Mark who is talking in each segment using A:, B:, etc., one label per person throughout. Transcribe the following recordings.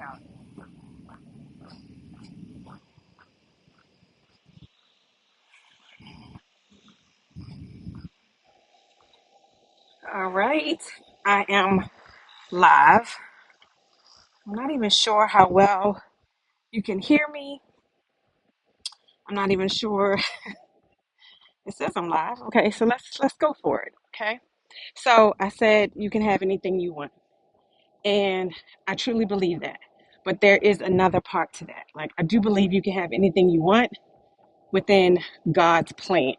A: out. All right, I am live. I'm not even sure how well you can hear me. I'm not even sure. It says I'm live. Okay, so let's go for it. Okay. So I said you can have anything you want, and I truly believe that. But there is another part to that. Like I do believe you can have anything you want within God's plan,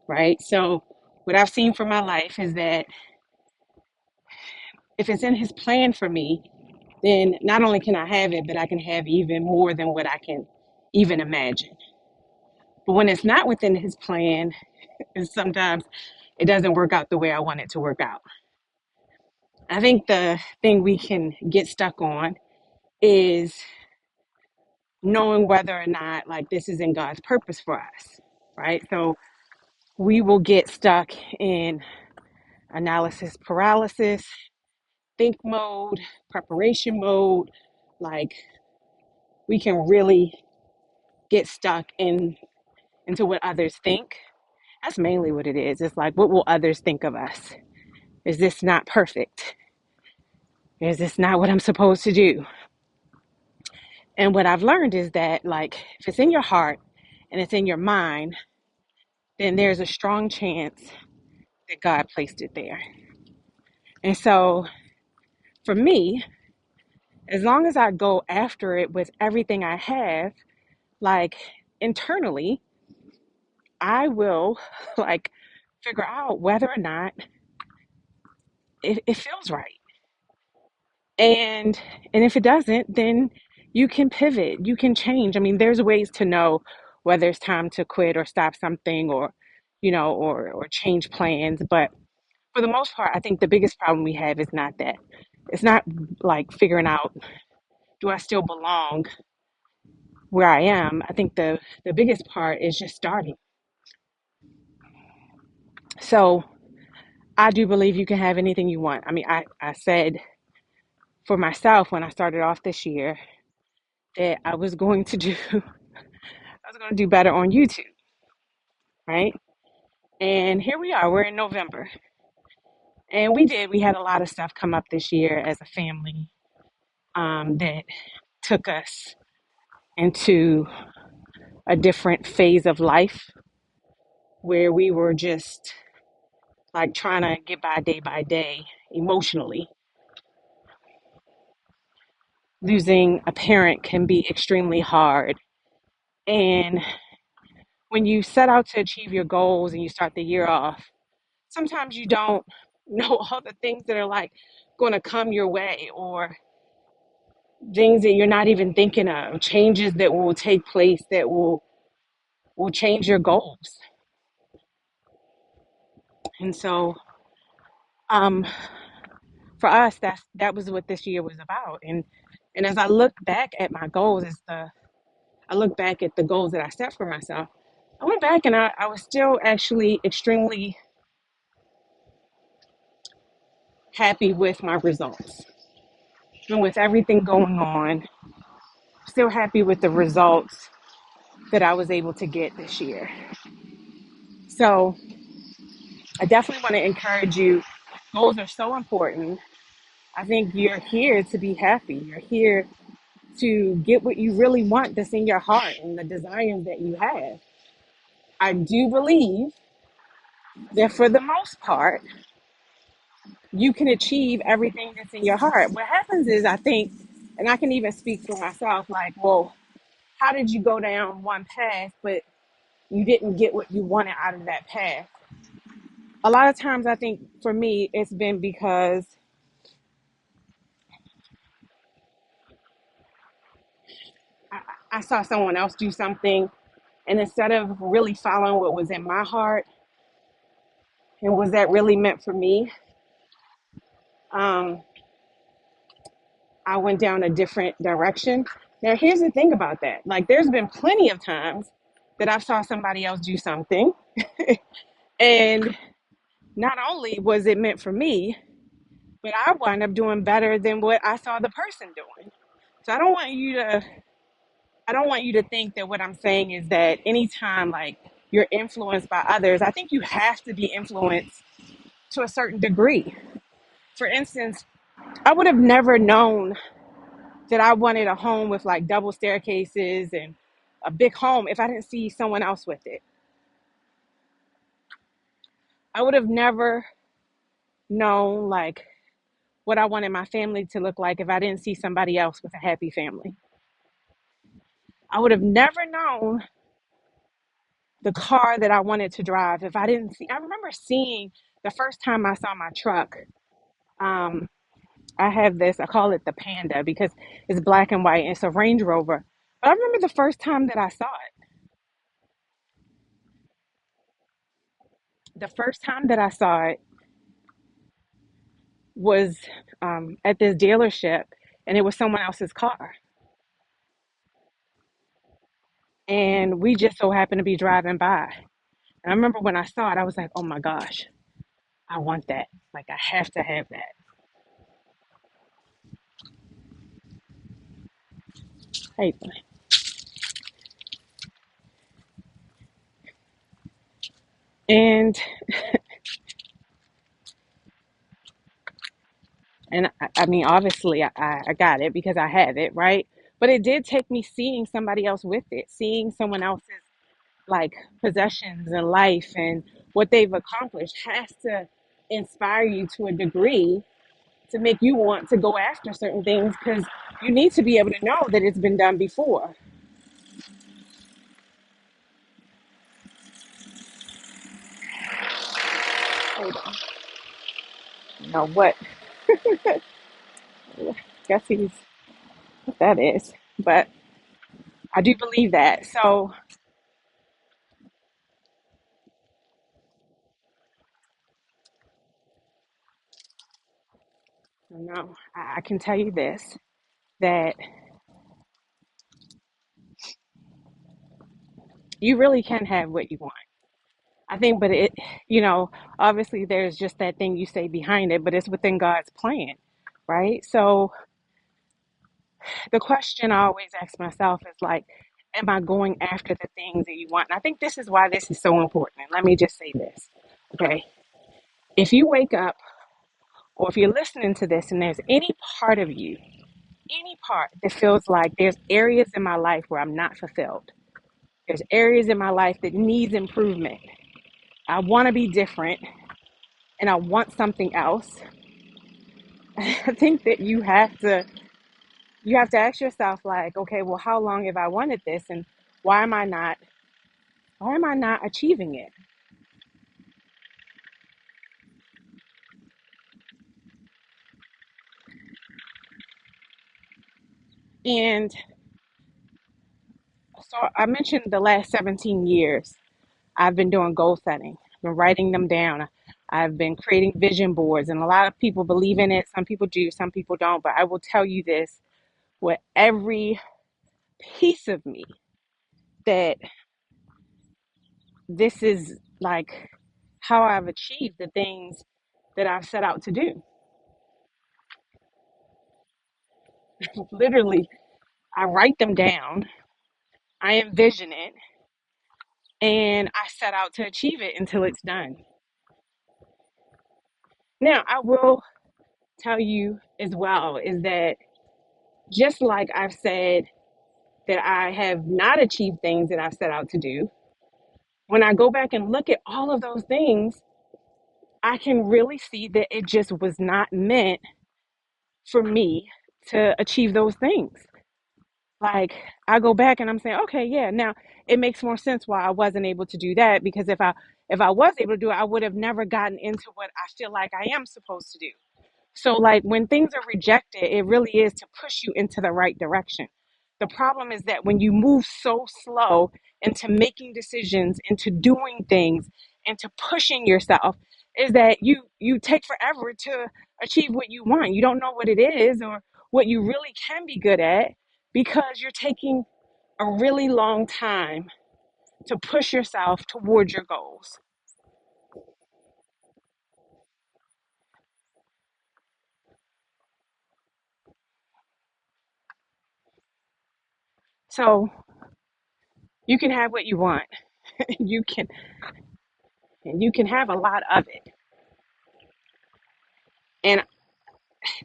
A: right? So what I've seen for my life is that if it's in His plan for me, then not only can I have it, but I can have even more than what I can even imagine. But when it's not within His plan, and sometimes it doesn't work out the way I want it to work out. I think the thing we can get stuck on is knowing whether or not like this is in God's purpose for us, right? So we will get stuck in analysis paralysis, think mode, preparation mode. Like we can really get stuck into what others think. That's mainly what it is. It's like, what will others think of us? Is this not perfect? Is this not what I'm supposed to do? And what I've learned is that, like, if it's in your heart and it's in your mind, then there's a strong chance that God placed it there. And so, for me, as long as I go after it with everything I have, like, internally, I will, like, figure out whether or not it feels right. And if it doesn't, then you can pivot, you can change. I mean, there's ways to know whether it's time to quit or stop something or, or change plans. But for the most part, I think the biggest problem we have is not that. It's not like figuring out, do I still belong where I am? I think the biggest part is just starting. So I do believe you can have anything you want. I mean, I said for myself when I started off this year that I was going to do I was going to do better on YouTube, right? And here we are, we're in November. And we had a lot of stuff come up this year as a family that took us into a different phase of life where we were just like trying to get by day emotionally. Losing a parent can be extremely hard. And when you set out to achieve your goals and you start the year off, sometimes you don't know all the things that are like going to come your way or things that you're not even thinking of, changes that will take place that will change your goals. And so um for us that was what this year was about. And as I look back at my goals, I look back at the goals that I set for myself. I went back and I was still actually extremely happy with my results. And with everything going on, still happy with the results that I was able to get this year. So I definitely want to encourage you. Goals are so important. I think you're here to be happy. You're here to get what you really want that's in your heart and the desires that you have. I do believe that for the most part, you can achieve everything that's in your heart. What happens is, I think, and I can even speak for myself, like, well, how did you go down one path, but you didn't get what you wanted out of that path? A lot of times, I think for me, it's been because I, I saw someone else do something, and instead of really following what was in my heart and was that really meant for me, um, I went down a different direction. Now, here's the thing about that. Like, there's been plenty of times that I've saw somebody else do something, and not only was it meant for me, but I wound up doing better than what I saw the person doing. So I don't want you to think that what I'm saying is that anytime like you're influenced by others, I think you have to be influenced to a certain degree. For instance, I would have never known that I wanted a home with like double staircases and a big home if I didn't see someone else with it. I would have never known like what I wanted my family to look like if I didn't see somebody else with a happy family. I would have never known the car that I wanted to drive if I didn't see. I remember seeing the first time I saw my truck. Um, I have this, I call it the Panda because it's black and white and it's a Range Rover. But I remember the first time that I saw it. The first time that I saw it was at this dealership and it was someone else's car. And we just so happened to be driving by. And I remember when I saw it, I was like, oh my gosh, I want that. Like, I have to have that. Hey, and I mean, obviously, I got it because I have it, right? But it did take me seeing somebody else with it, seeing someone else's like possessions in life and what they've accomplished has to inspire you to a degree to make you want to go after certain things because you need to be able to know that it's been done before. Hold on. You know what? I guess he's what that is. But I do believe that. So, no, I can tell you this that you really can have what you want. I think, but you know, obviously there's just that thing you say behind it, but it's within God's plan, right? So the question I always ask myself is like, am I going after the things that you want? And I think this is why this is so important. Let me just say this, okay? If you wake up or if you're listening to this and there's any part of you, any part that feels like there's areas in my life where I'm not fulfilled, there's areas in my life that needs improvement. I want to be different and I want something else. I think that you have to ask yourself like, okay, well, how long have I wanted this and why am I not why am I not achieving it? And so I mentioned the last 17 years I've been doing goal setting, I've been writing them down. I've been creating vision boards and a lot of people believe in it. Some people do, some people don't, but I will tell you this with every piece of me that this is like how I've achieved the things that I've set out to do. Literally, I write them down, I envision it, and I set out to achieve it until it's done. Now, I will tell you as well is that just like I've said that I have not achieved things that I've set out to do, when I go back and look at all of those things, I can really see that it just was not meant for me to achieve those things. Like I go back and I'm saying, okay, yeah, now it makes more sense why I wasn't able to do that because if I was able to do it, I would have never gotten into what I feel like I am supposed to do. So, like, when things are rejected, it really is to push you into the right direction. The problem is that when you move so slow into making decisions, into doing things, into pushing yourself, is that you take forever to achieve what you want. You don't know what it is or what you really can be good at because you're taking a really long time to push yourself towards your goals. So you can have what you want. you can you can have a lot of it. And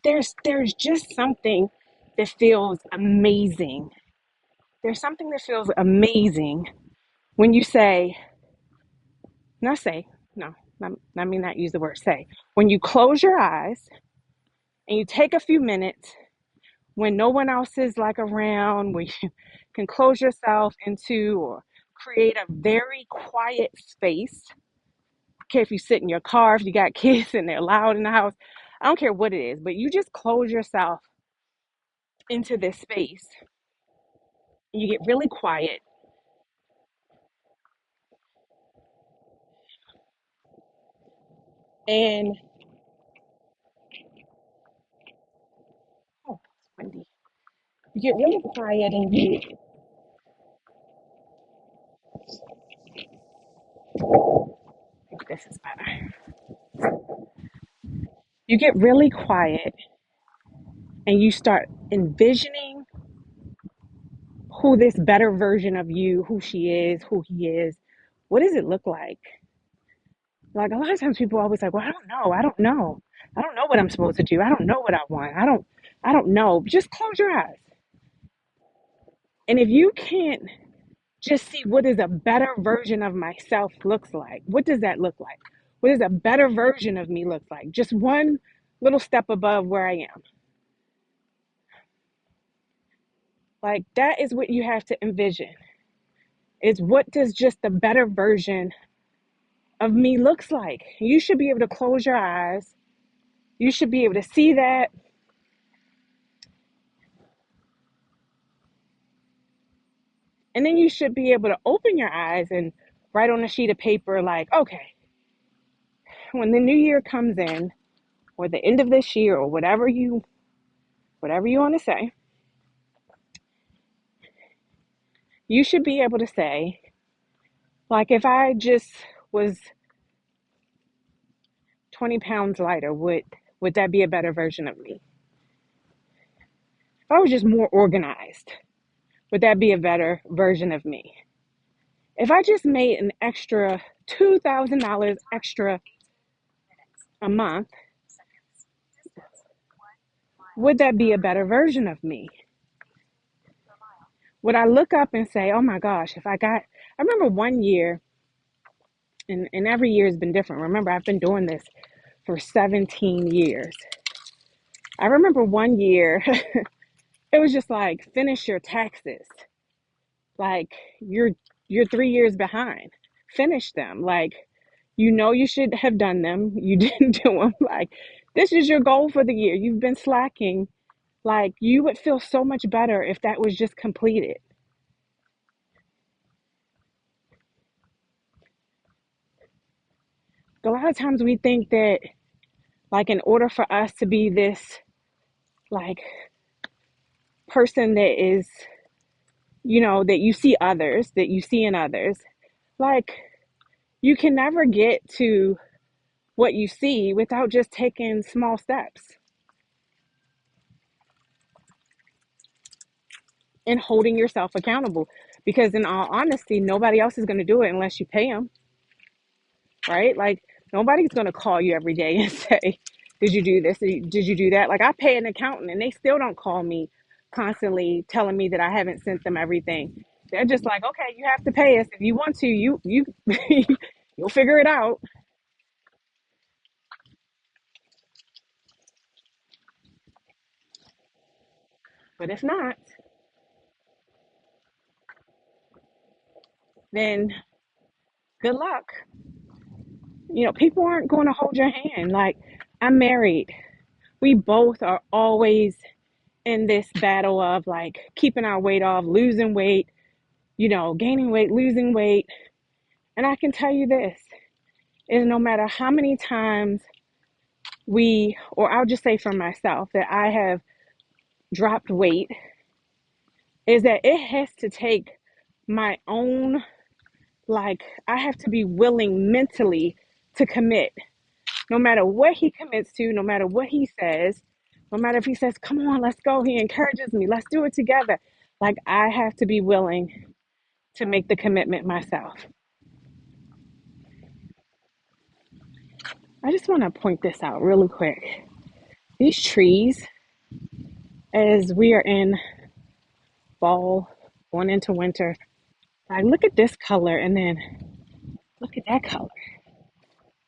A: there's just something that feels amazing. There's something that feels amazing when you say, not say, no, let me not use the word say. When you close your eyes and you take a few minutes when no one else is like around, where you can close yourself into or create a very quiet space. Okay, if you sit in your car, if you got kids and they're loud in the house, I don't care what it is, but you just close yourself into this space. You get really quiet and oh, it's windy. You get really quiet and you I think this is better. You get really quiet and you start envisioning who this better version of you, who she is, who he is. What does it look like? Like a lot of times people are always like, well, I don't know. I don't know. I don't know what I'm supposed to do. I don't know what I want. I don't know. Just close your eyes. And if you can't just see what is a better version of myself looks like, what does that look like? What does a better version of me look like? Just one little step above where I am. Like that is what you have to envision. Is what does just the better version of me looks like? You should be able to close your eyes. You should be able to see that. And then you should be able to open your eyes and write on a sheet of paper, like, okay, when the new year comes in, or the end of this year, or whatever you want to say, you should be able to say, like, if I just was 20 pounds lighter, would that be a better version of me? If I was just more organized, would that be a better version of me? If I just made an extra $2,000 extra a month, would that be a better version of me? Would I look up and say, oh my gosh, I remember one year, and every year has been different. Remember, I've been doing this for 17 years. I remember one year, it was just like, finish your taxes. Like, you're 3 years behind. Finish them. Like, you should have done them. You didn't do them. Like, this is your goal for the year. You've been slacking. Like, you would feel so much better if that was just completed. A lot of times we think that, like, in order for us to be this, like, person that is, that you see others, that you see in others, like, you can never get to what you see without just taking small steps and holding yourself accountable. Because, in all honesty, nobody else is going to do it unless you pay them, right? Like, nobody's going to call you every day and say, did you do this? Did you do that? Like, I pay an accountant and they still don't call me constantly telling me that I haven't sent them everything. They're just like, okay, you have to pay us. If you want to, you you'll figure it out. But if not, then good luck. People aren't going to hold your hand. Like, I'm married. We both are always in this battle of like keeping our weight off, losing weight, gaining weight, losing weight. And I can tell you this is no matter how many times or I'll just say for myself that I have dropped weight, is that it has to take my own, like, I have to be willing mentally to commit. No matter what he commits to, no matter what he says, no matter if he says, come on, let's go, he encourages me, let's do it together. Like, I have to be willing to make the commitment myself. I just want to point this out really quick. These trees, as we are in fall, going into winter, like, look at this color and then look at that color.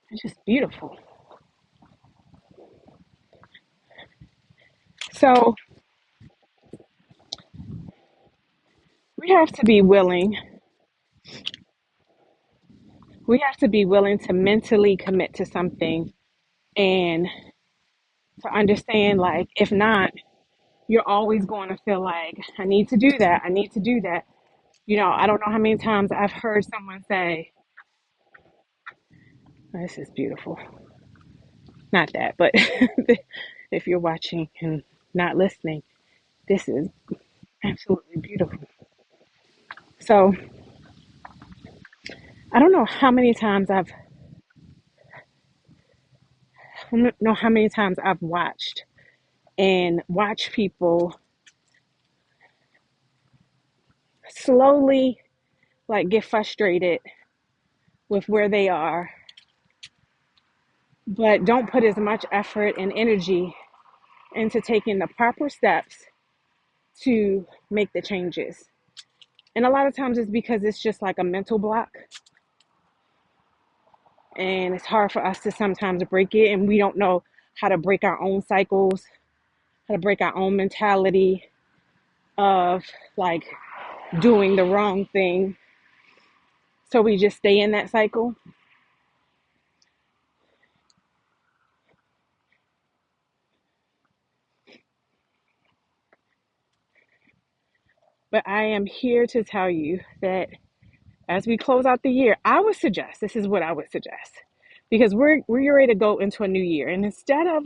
A: It's just beautiful. So we have to be willing, we have to be willing to mentally commit to something and to understand, like, if not, you're always going to feel like, I need to do that. I need to do that. I don't know how many times I've heard someone say, this is beautiful. Not that, but if you're watching and not listening, this is absolutely beautiful. So I don't know how many times I don't know how many times I've watched people slowly like get frustrated with where they are, but don't put as much effort and energy into taking the proper steps to make the changes. And a lot of times it's because it's just like a mental block, and it's hard for us to sometimes break it, and we don't know how to break our own cycles, how to break our own mentality of like doing the wrong thing. So we just stay in that cycle. But I am here to tell you that as we close out the year, I would suggest, this is what I would suggest, because we're ready to go into a new year. And instead of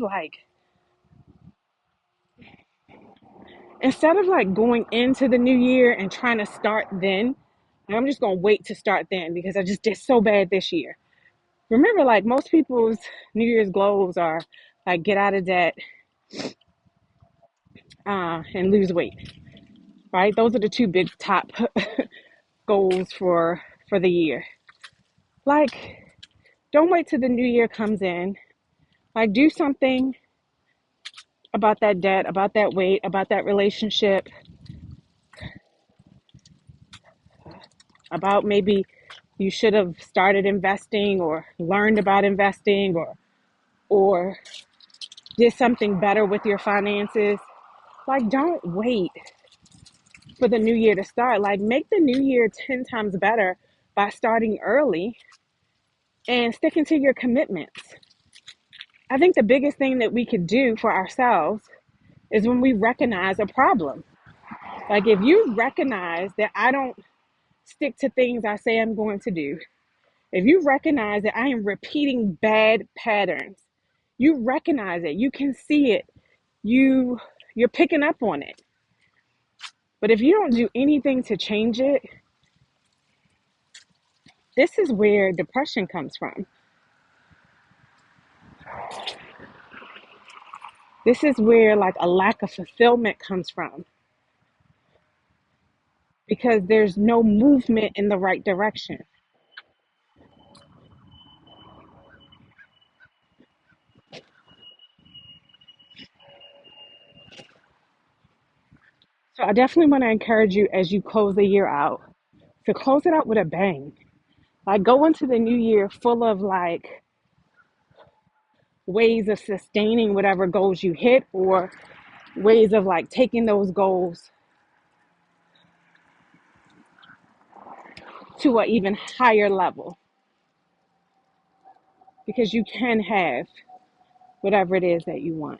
A: going into the new year and trying to start then, like, I'm just gonna wait to start then because I just did so bad this year. Remember, like, most people's New Year's goals are like get out of debt, and lose weight, right? Those are the two big top goals for the year. Like, don't wait till the new year comes in. Like, do something about that debt, about that weight, about that relationship, about maybe you should have started investing or learned about investing, or did something better with your finances. Like, don't wait for the new year to start. Like, make the new year 10 times better by starting early and sticking to your commitments. I think the biggest thing that we could do for ourselves is when we recognize a problem. Like, if you recognize that I don't stick to things I say I'm going to do, if you recognize that I am repeating bad patterns, you recognize it, you can see it, you're picking up on it. But if you don't do anything to change it, this is where depression comes from. This is where like a lack of fulfillment comes from, because there's no movement in the right direction. So I definitely want to encourage you as you close the year out to close it out with a bang. Like, go into the new year full of like ways of sustaining whatever goals you hit, or ways of like taking those goals to an even higher level, because you can have whatever it is that you want.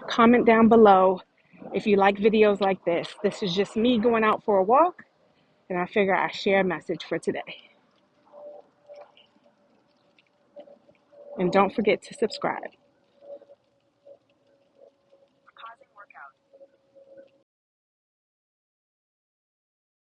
A: Comment down below if you like videos like this. This is just me going out for a walk, and I figure I share a message for today. And don't forget to subscribe.